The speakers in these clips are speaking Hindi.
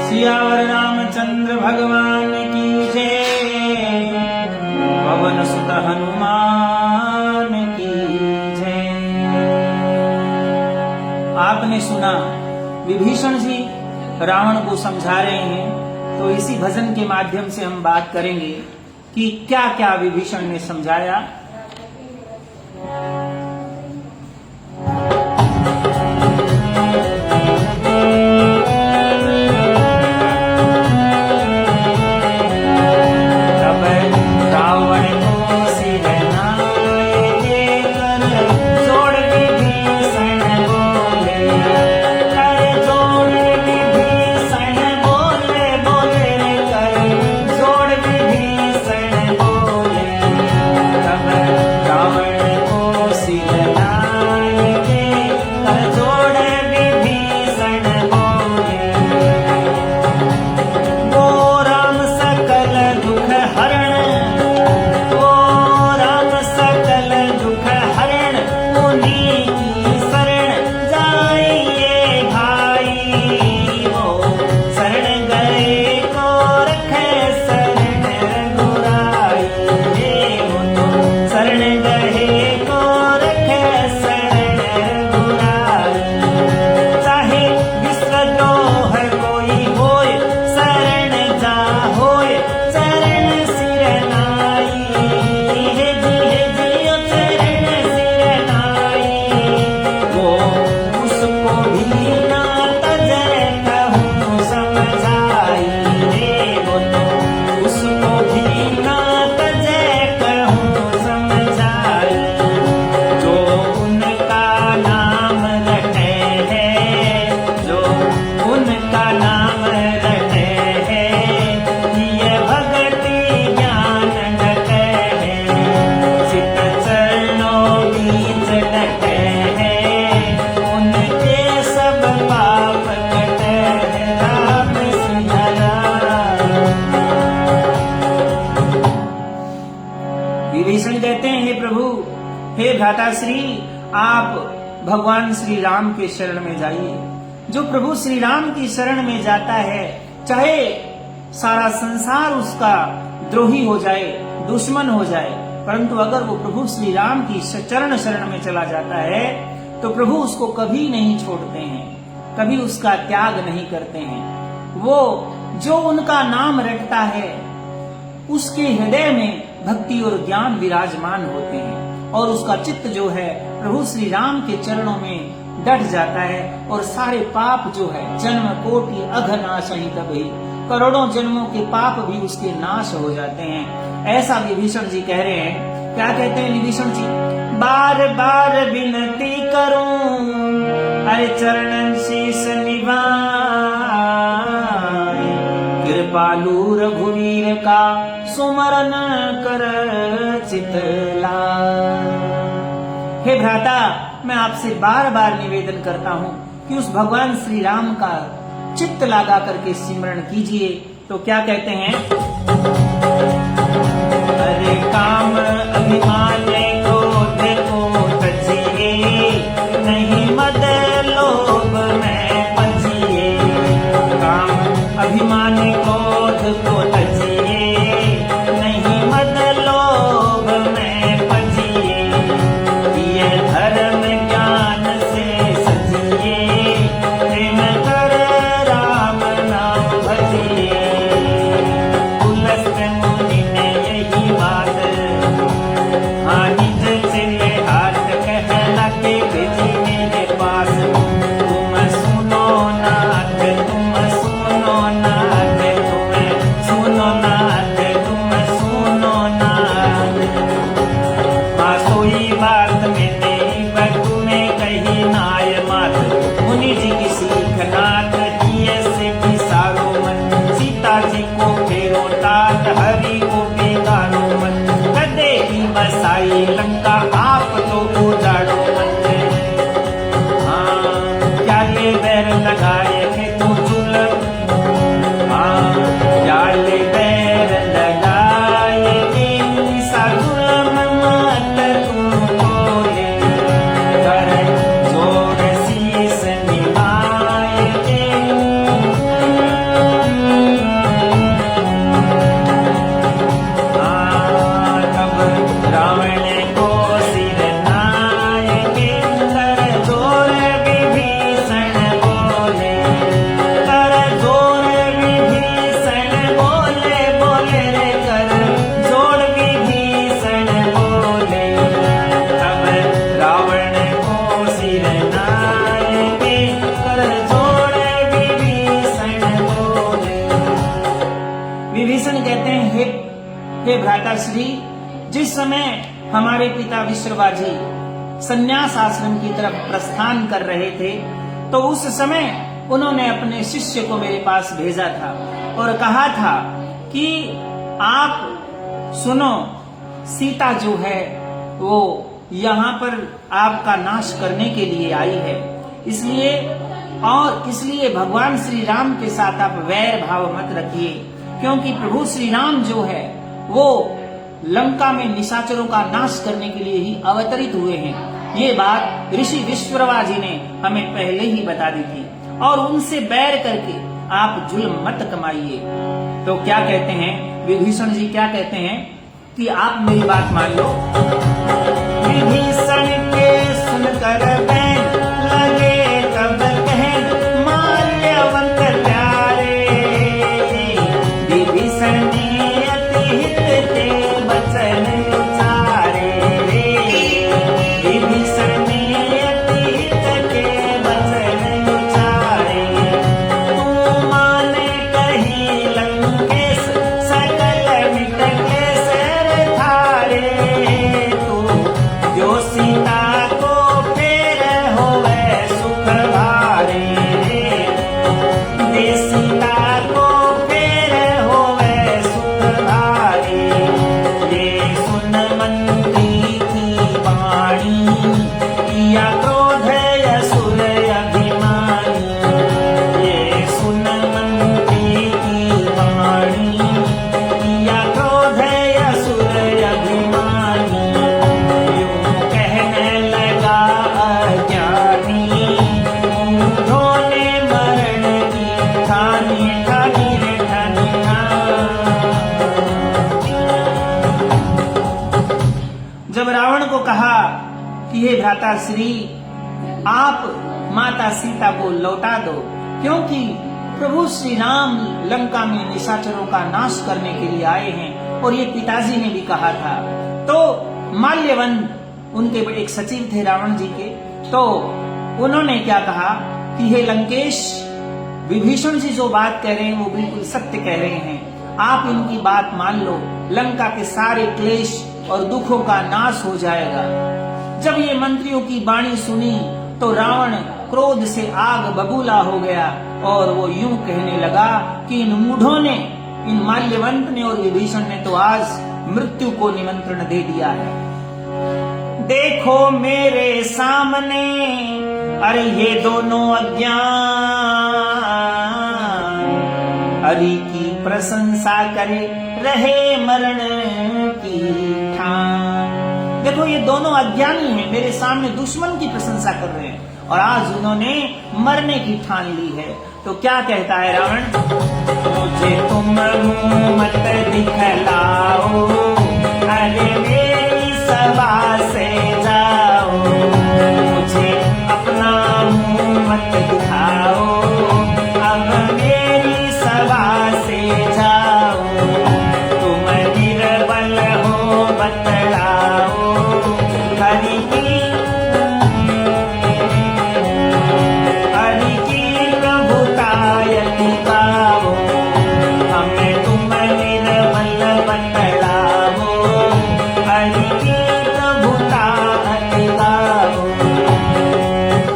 सियावर रामचंद्र भगवान की जय। पवन सुत हनुमान की जय। आपने सुना विभीषण जी रावण को समझा रहे हैं, तो इसी भजन के माध्यम से हम बात करेंगे कि क्या क्या विभीषण ने समझाया। विभीषण कहते हैं, हे प्रभु, हे भ्राता श्री, आप भगवान श्री राम के शरण में जाइए। जो प्रभु श्री राम की शरण में जाता है, चाहे सारा संसार उसका द्रोही हो जाए, दुश्मन हो जाए, परंतु अगर वो प्रभु श्री राम की चरण शरण में चला जाता है तो प्रभु उसको कभी नहीं छोड़ते हैं, कभी उसका त्याग नहीं करते हैं। वो जो उनका नाम रटता है उसके हृदय में भक्ति और ज्ञान विराजमान होते हैं और उसका चित्त जो है प्रभु श्री राम के चरणों में डट जाता है और सारे पाप जो है, जन्म कोटि अघनाश ही तभी, करोड़ों जन्मों के पाप भी उसके नाश हो जाते हैं। ऐसा विभीषण जी कह रहे हैं। क्या कहते हैं विभीषण जी? बार बार विनती करूं, अरे चरणन शीस निभाए, कृपालु रघुवीर का सुमरन कर चितला। हे भ्राता, मैं आपसे बार बार निवेदन करता हूँ कि उस भगवान श्री राम का चित्त लगा करके सिमरण कीजिए। तो क्या कहते हैं? अरे काम अभिमान को देखो तजिए, नहीं मद लोभ में पजिए। काम अभिमान क्रोध को तजिए, नहीं मद लोभ में पजिए। ये धर्म ज्ञान से सजिए, प्रेम कर राम नाम भजिए। तुलसी मुनि ने यही बात हानि श्री, जिस समय हमारे पिता विश्रवा जी संन्यास आश्रम की तरफ प्रस्थान कर रहे थे, तो उस समय उन्होंने अपने शिष्य को मेरे पास भेजा था और कहा था कि आप सुनो, सीता जो है वो यहाँ पर आपका नाश करने के लिए आई है, इसलिए भगवान श्री राम के साथ आप वैर भाव मत रखिए, क्योंकि प्रभु श्री राम जो है वो लंका में निशाचरों का नाश करने के लिए ही अवतरित हुए हैं। ये बात ऋषि विश्रवा जी ने हमें पहले ही बता दी थी, और उनसे बैर करके आप जुल्म मत कमाइए। तो क्या कहते हैं विभीषण जी, क्या कहते हैं कि आप मेरी बात मान लो। विभीषण के सुनकर बैन लगे तब कहन, माल्यवंत प्यारे, विभीषण ने अति हित ते वचन उचारे, विभीषण ने अति हित के वचन उचारे, तू माने कही लंकेश सकल मिट क्लेश थारे, तू जो सीता को फेर होवे सुख भारे, दे सीता को फेर होवे सुख भारे, ये सुन मंत्री की वाणी, किया क्रोध असुर अभिमानी, ये सुन मंत्री की वाणी, किया क्रोध असुर अभिमानी, यूं कहने लगा अज्ञानी, उन्होंने मरण की ठानी ठानी रे ठानी जब रावण को कहा कि हे भ्राता श्री, आप माता सीता को लौटा दो, क्योंकि प्रभु श्री राम लंका में निशाचरों का नाश करने के लिए आए हैं, और ये पिताजी ने भी कहा था। तो माल्यवंत उनके एक सचिव थे रावण जी के, तो उन्होंने क्या कहा कि हे लंकेश, विभीषण जी जो बात कह रहे हैं वो बिल्कुल सत्य कह रहे हैं, आप इनकी बात मान लो, लंका के सारे क्लेश और दुखों का नाश हो जाएगा। जब ये मंत्रियों की वाणी सुनी तो रावण क्रोध से आग बबूला हो गया, और वो यूं कहने लगा कि इन मूढ़ों ने, इन माल्यवंत ने और विभीषण ने तो आज मृत्यु को निमंत्रण दे दिया है। देखो मेरे सामने, अरे ये दोनों अज्ञान, हरि की प्रशंसा करे रहे मरण की ठान। देखो ये दोनों अज्ञानी हैं, मेरे सामने दुश्मन की प्रशंसा कर रहे हैं, और आज उन्होंने मरने की ठान ली है। तो क्या कहता है रावण, मुझे तुम मुंह मत दिखलाओ, अरे मेरी सभा से जाओ, मुझे अपना मुंह मत दिखाओ, अब मेरी सभा से जाओ, तुम निर्बल हो बतलाओ, हरि की प्रभुतायति गाओ, हमें तुम निर्बल बतलाओ, हरि की प्रभुतायति गाओ।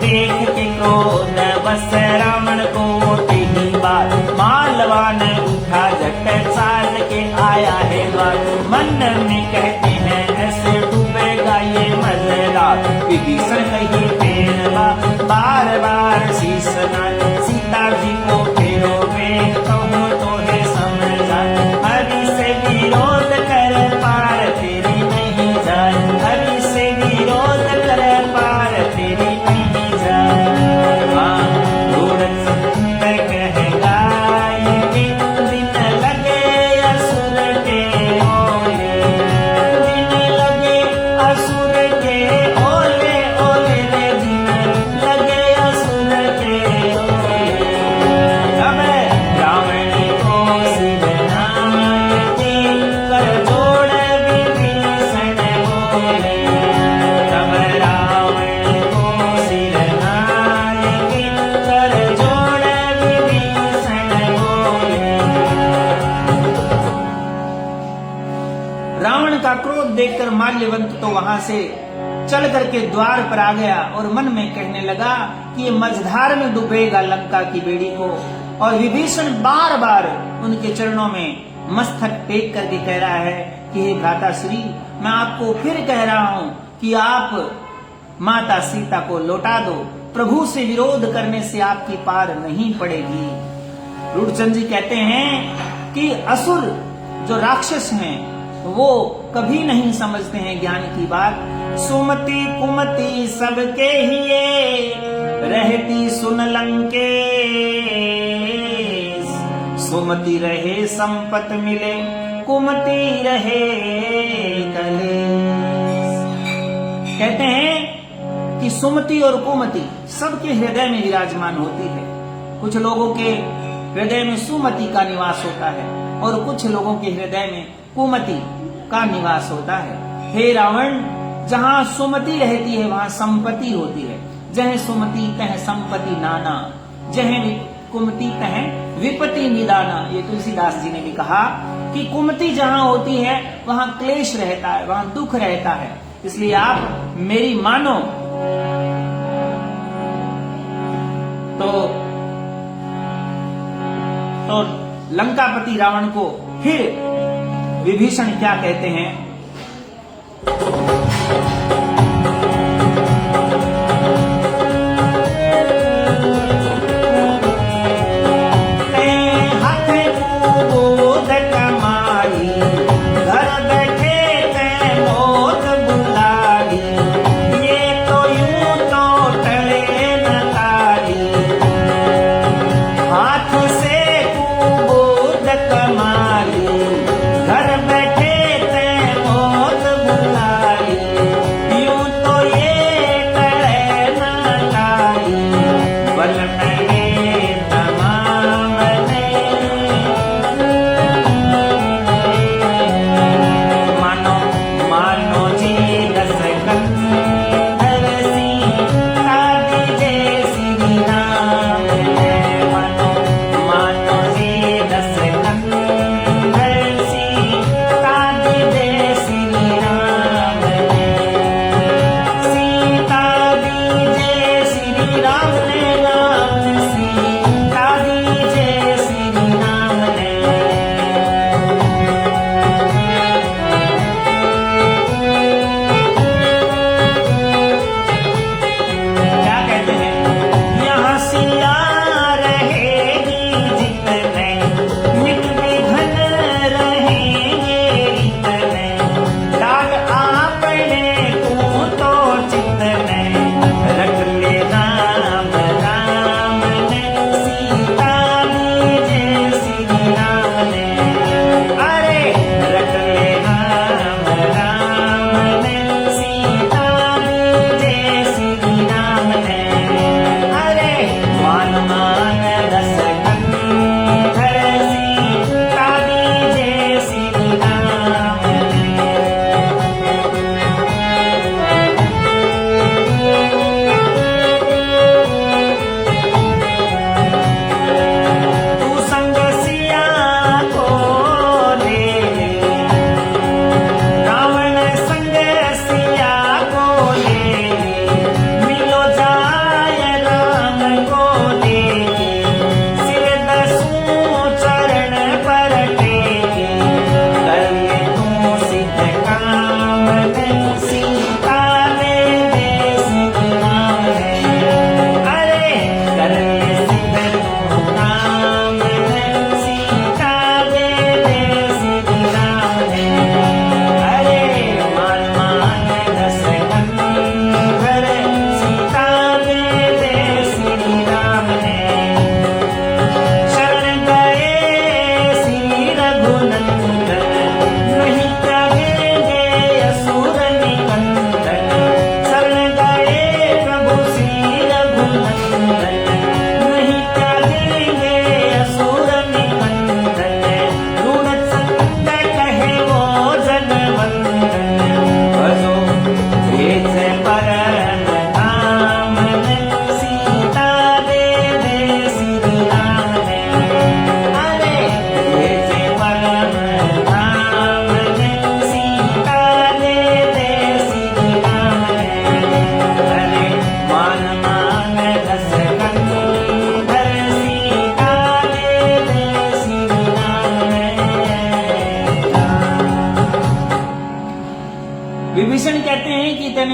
देख के क्रोध बस रावण को तेही बात, मालवान उठा झट साल के आया है बात, मन में कहते हैं ऐसे डूबेगा ये मजरा, विभीषण कही फेरवा बार बार शीश नाथ, सीता जी को फेरो वे कहूँ तो है समझा, हरि से विरोध कर पार तेरी नहीं जाए, हरि से विरोध कर पार तेरी नहीं जाए। घोड़न सुंदर कह गाएंगे, दिन लगे असुर के ओले, दिन लगे असुर के ओले, ओले रे दिन लगे असुर के ओले, देखकर माल्यवंत तो वहां से चल करके द्वार पर आ गया और मन में कहने लगा कि ये मझधार में डूबेगा लंका की बेड़ी को। और विभीषण बार बार उनके चरणों में मस्तक टेक करके कह रहा है कि हे भ्राता श्री, मैं आपको फिर कह रहा हूं कि आप माता सीता को लौटा दो, प्रभु से विरोध करने से आपकी पार नहीं पड़ेगी। रूढ़चंद जी कहते हैं कि असुर जो राक्षस हैं वो कभी नहीं समझते हैं ज्ञान की बात। सुमति कुमति सबके हिये, रहती सुन लंके, सुमति रहे संपत मिले, कुमति रहे कलेश। कहते हैं कि सुमति और कुमति सबके हृदय में विराजमान होती है। कुछ लोगों के हृदय में सुमति का निवास होता है और कुछ लोगों के हृदय में कुमति का निवास होता है। हे रावण, जहाँ सुमति रहती है वहाँ संपत्ति होती है। जह सुमति तह संपत्ति नाना, जह कुमति तह विपत्ति निदाना। ये तुलसीदास जी ने भी कहा कि कुमति जहाँ होती है वहाँ क्लेश रहता है, वहाँ दुख रहता है। इसलिए आप मेरी मानो। तो लंकापति रावण को फिर विभीषण क्या कहते हैं?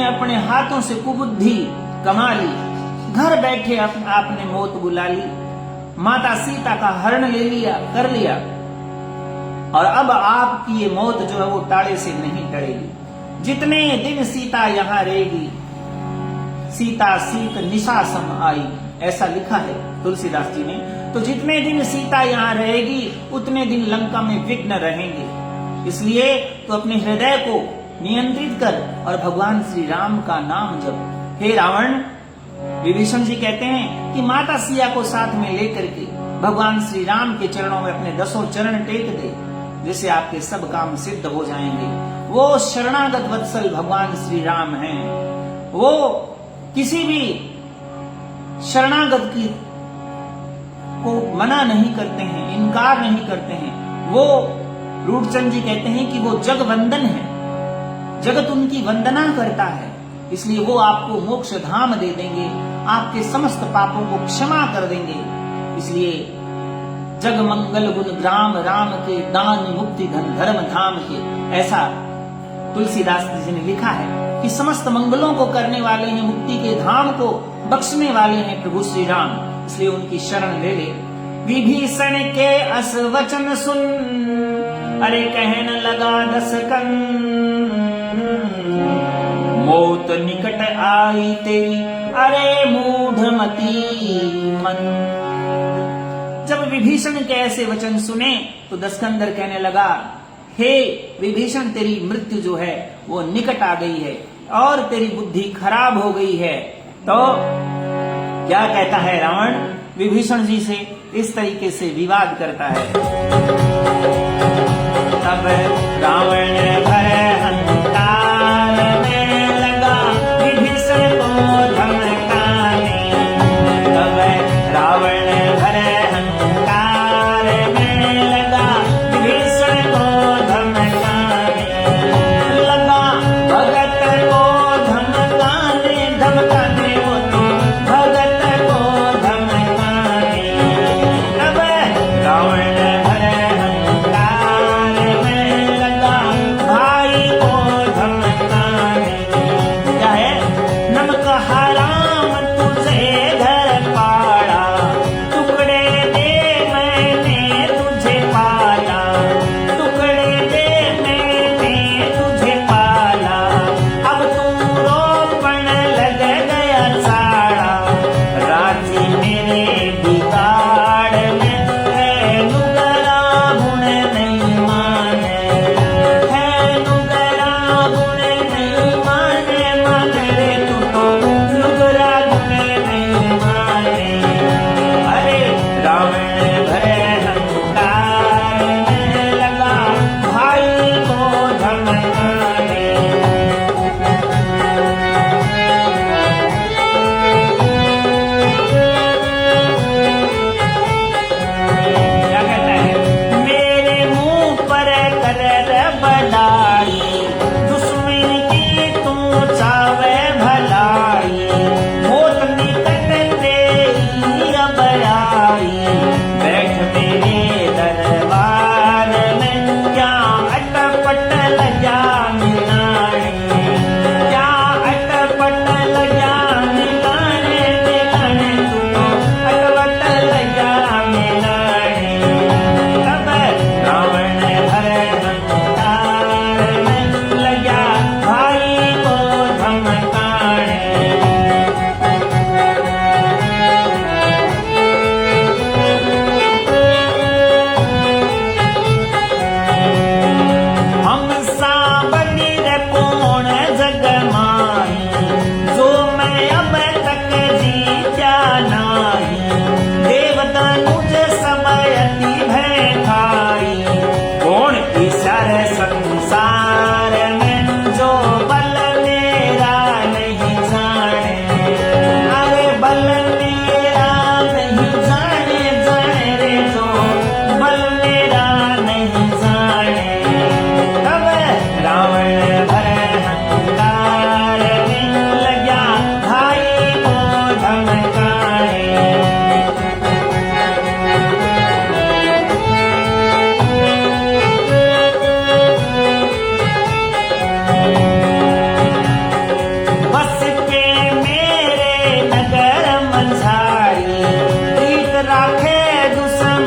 अपने हाथों से कुबुद्धि कमा ली, घर बैठे आपने मौत बुला ली, माता सीता का हरण कर लिया, और अब आपकी ये मौत जो है वो टाड़े से नहीं टलेगी। जितने दिन सीता यहां रहेगी, सीता सीत निशा सम आई, ऐसा लिखा है तुलसीदास जी ने। तो जितने दिन सीता यहां रहेगी उतने दिन लंका में विघ्न रहेंगे। इसलिए तो अपने हृदय को नियंत्रित कर और भगवान श्री राम का नाम जप। हे रावण, विभीषण जी कहते हैं कि माता सिया को साथ में लेकर के भगवान श्री राम के चरणों में अपने 10 चरण टेक दे, जिससे आपके सब काम सिद्ध हो जाएंगे। वो शरणागत वत्सल भगवान श्री राम हैं। वो किसी भी शरणागत की को मना नहीं करते हैं, इनकार नहीं करते हैं। वो रूपचंद जी कहते हैं कि वो जगवंदन है, जगत उनकी वंदना करता है, इसलिए वो आपको मोक्ष धाम दे देंगे, आपके समस्त पापों को क्षमा कर देंगे। इसलिए जग मंगल गुण ग्राम राम के, दान मुक्ति धन धर्म धाम के, ऐसा तुलसीदास जी ने लिखा है कि समस्त मंगलों को करने वाले हैं, मुक्ति के धाम को बख्शने वाले हैं प्रभु श्री राम। इसलिए उनकी शरण ले ले। विभीषण के अस वचन सुन, अरे कहन लगा दशकन, मौत निकट आई तेरी, अरे मूढ़मती मन। जब विभीषण के ऐसे वचन सुने तो दशकंदर कहने लगा, हे विभीषण, तेरी मृत्यु जो है वो निकट आ गई है और तेरी बुद्धि खराब हो गई है। तो क्या कहता है रावण? विभीषण जी से इस तरीके से विवाद करता है। तब रावण भय हंकार में लगा, विभीषण को धमकाने। तब रावण भय हंकार में लगा, विभीषण को धमकाने लगा। भगत को धमकाने वो तो भगत को धमकाने। तब रावण भय हंकार में लगा, भाई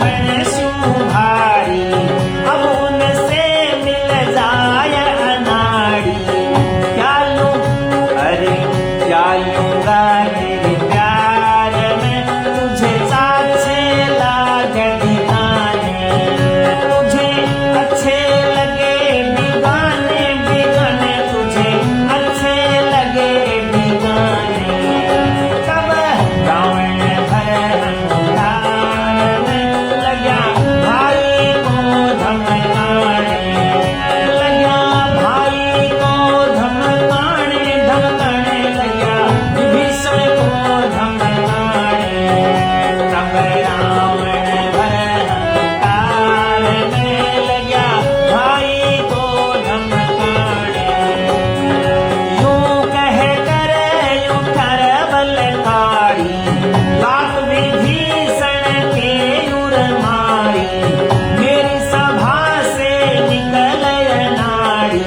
रावण सुभारी, अब उनसे मिल जाय अनाड़ी। क्या लूं, अरे क्या लूंगा तेरे प्यार में, तुझे साचे लागे दीवाने, तुझे अच्छे लगे दीवाने, दीवाने तुझे अच्छे लगे दीवाने। तब रावण भर में लगा भाई को धमकाने, लगा भाई को धमकाने, धमकाने लगा विभीषण को धमकाने। तब रावण भर में लगा भाई को धमकाने। यूं कह कर यूं कर बलकारी, लात विभीषण के यूर मारी। मेरी सभा से निकल नाड़ी,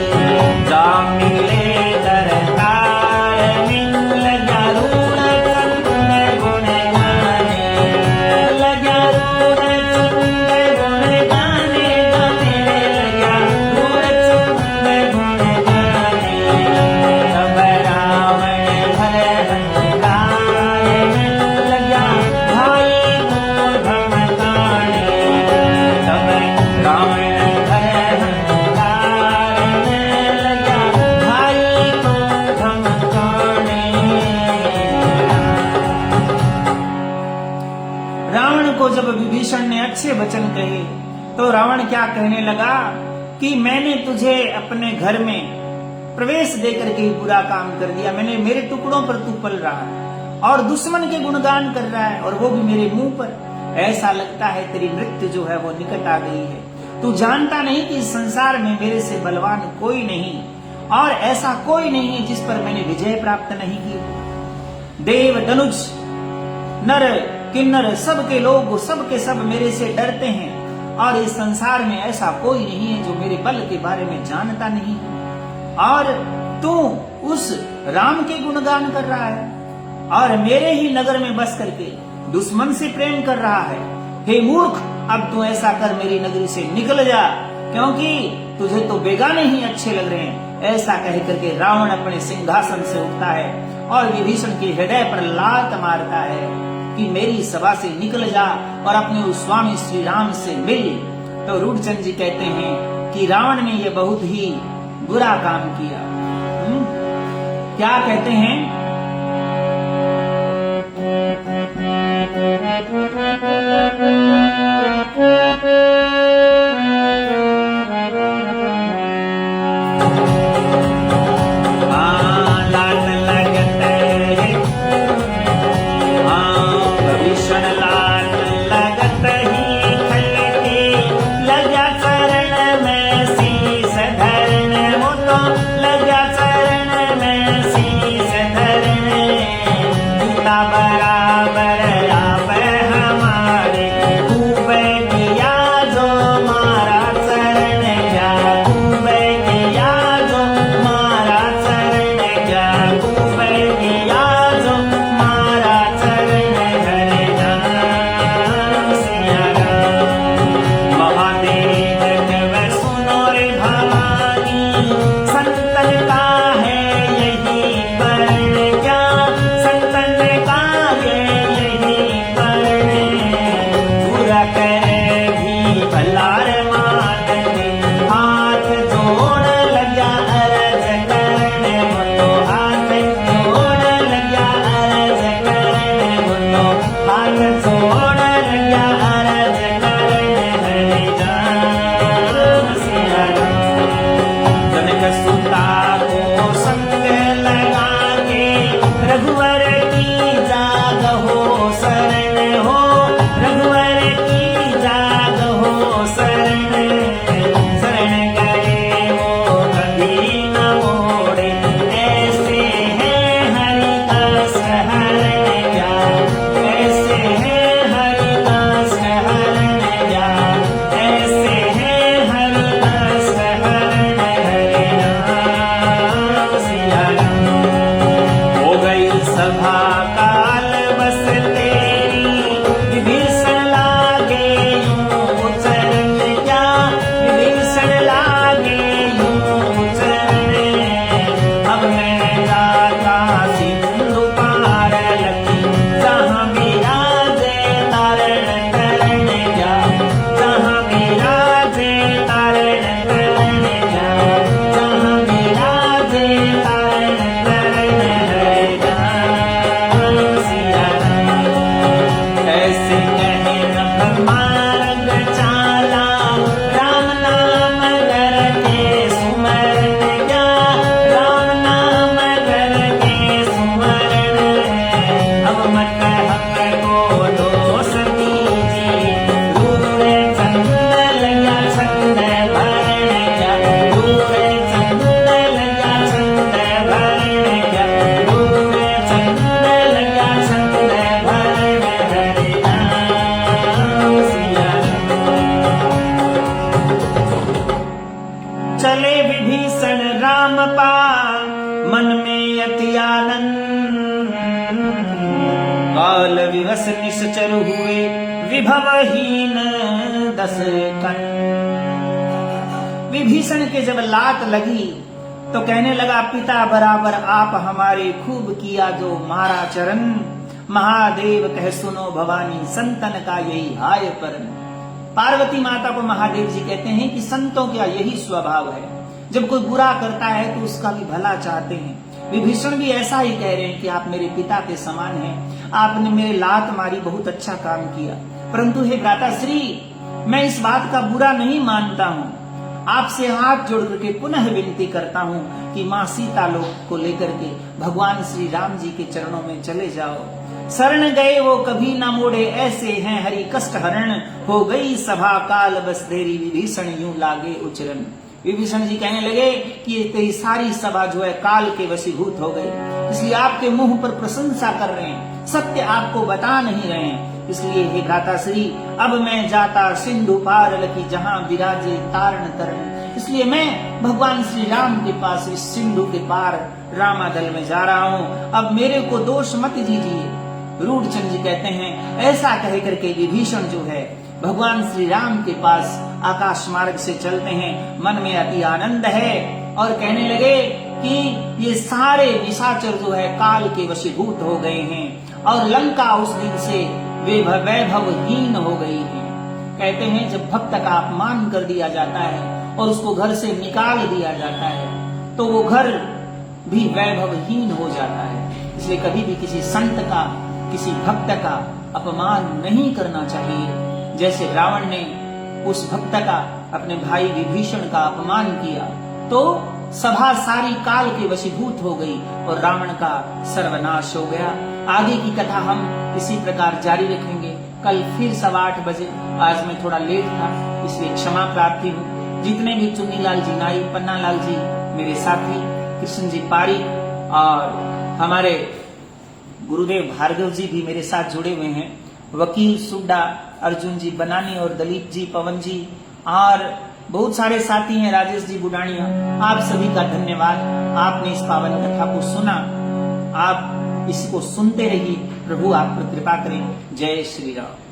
जा मिले दरकार में लगा रूढ़ चंद गुण गाने, लगा रूढ़ चंद गुण गाने, गाने लगा रूढ़ चंद गुण गाने। तब रावण भर में लगा भाई को धमकाने, तब रावण भर में लगा भाई को धमकाने। रावण को जब विभीषण ने अच्छे वचन कहे तो रावण क्या कहने लगा कि मैंने तुझे अपने घर में प्रवेश देकर के बुरा काम कर दिया, मैंने मेरे टुकड़ों पर तू पल रहा है और दुश्मन के गुणगान कर रहा है, और वो भी मेरे मुंह पर। ऐसा लगता है तेरी मृत्यु जो है वो निकट आ गई है। तू जानता नहीं कि इस संसार में मेरे से बलवान कोई नहीं, और ऐसा कोई नहीं है जिस पर मैंने विजय प्राप्त नहीं की। देव धनुष नर किन्नर सबके लोग सब के सब मेरे से डरते हैं, और इस संसार में ऐसा कोई नहीं है जो मेरे बल के बारे में जानता नहीं है। और तू उस राम के गुणगान कर रहा है और मेरे ही नगर में बस करके दुश्मन से प्रेम कर रहा है। हे मूर्ख, अब तू ऐसा कर मेरी नगरी से निकल जा, क्योंकि तुझे तो बेगाने ही अच्छे लग रहे हैं। ऐसा कह करके रावण अपने सिंहासन से उठता है और विभीषण के हृदय पर लात मारता है कि मेरी सभा से निकल जा और अपने उस स्वामी श्री राम से मिल। तो रूढ़चंद जी कहते हैं कि रावण ने यह बहुत ही बुरा काम किया। क्या कहते हैं? लगा चरण में शीश धर ऐसे कहे मार्ग चाला, राम नाम करके सुमरण क्या, राम नाम करके सुमरण है। अब मत हमको दोष दीजिए, रूड़े छंद लगा छंद भरण क्या, रूड़े छंद लगा छंद भरण क्या, रूड़े छंद लगा छंद भरण। हरि नाम सिया चले विभीषण राम पास, मन में अति आनंद, काल विवश निश्चर हुए विभवहीन दस कंद। विभीषण के जब लात लगी तो कहने लगा, पिता बराबर आप हमारे खूब किया जो मारा चरण, महादेव कह सुनो भवानी संतन का यही हाय परन। पार्वती माता को महादेव जी कहते हैं कि संतों का यही स्वभाव है, जब कोई बुरा करता है तो उसका भी भला चाहते हैं। विभीषण भी ऐसा ही कह रहे हैं कि आप मेरे पिता के समान हैं, आपने मेरे लात मारी, बहुत अच्छा काम किया, परंतु हे भ्राताश्री मैं इस बात का बुरा नहीं मानता हूँ। आपसे हाथ जोड़ करके पुनः विनती करता हूँ कि माँ सीता लोक को लेकर के भगवान श्री राम जी के चरणों में चले जाओ। शरण गए वो कभी न मोड़े, ऐसे हैं हरि कष्ट हरण, हो गई सभा काल बस देरी, विभीषण यूं लागे उचरण। विभीषण जी कहने लगे कि ये तेरी सारी सभा जो है काल के वशीभूत हो गई, इसलिए आपके मुंह पर प्रशंसा कर रहे हैं, सत्य आपको बता नहीं रहे हैं। इसलिए हे भ्राताश्री अब मैं जाता सिंधु पार लखी, जहां विराजे तारण तरण। इसलिए मैं भगवान श्री राम के पास इस सिंधु के पार रामादल में जा रहा हूँ, अब मेरे को दोष मत दीजिए। रूढ़चंद जी कहते हैं ऐसा कह करके विभीषण जो है भगवान श्री राम के पास आकाश मार्ग से चलते हैं, मन में अति आनंद है और कहने लगे कि ये सारे निशाचर जो है काल के वशीभूत हो गए हैं और लंका उस दिन से वैभवहीन हो गई है। कहते हैं जब भक्त का अपमान कर दिया जाता है और उसको घर से निकाल दिया जाता है तो वो घर भी वैभवहीन हो जाता है। इसलिए कभी भी किसी संत का, किसी भक्त का अपमान नहीं करना चाहिए। जैसे रावण ने उस भक्त का, अपने भाई विभीषण का अपमान किया तो सभा सारी काल के वशीभूत हो गई और रावण का सर्वनाश हो गया। आगे की कथा हम इसी प्रकार जारी रखेंगे कल फिर 8:15 बजे। आज मैं थोड़ा लेट था इसलिए क्षमा प्रार्थी हूँ। जितने भी चुन्नीलाल जी नाई, पन्ना लाल जी मेरे साथी, कृष्ण जी पारी और हमारे गुरुदेव भार्गव जी भी मेरे साथ जुड़े हुए हैं, वकील सुड्डा, अर्जुन जी बनानी और दलीप जी, पवन जी और बहुत सारे साथी हैं, राजेश जी बुडानिया। आप सभी का धन्यवाद। आपने इस पावन कथा को सुना, आप इसको सुनते रहिए। प्रभु आप पर कृपा करें। जय श्री राम।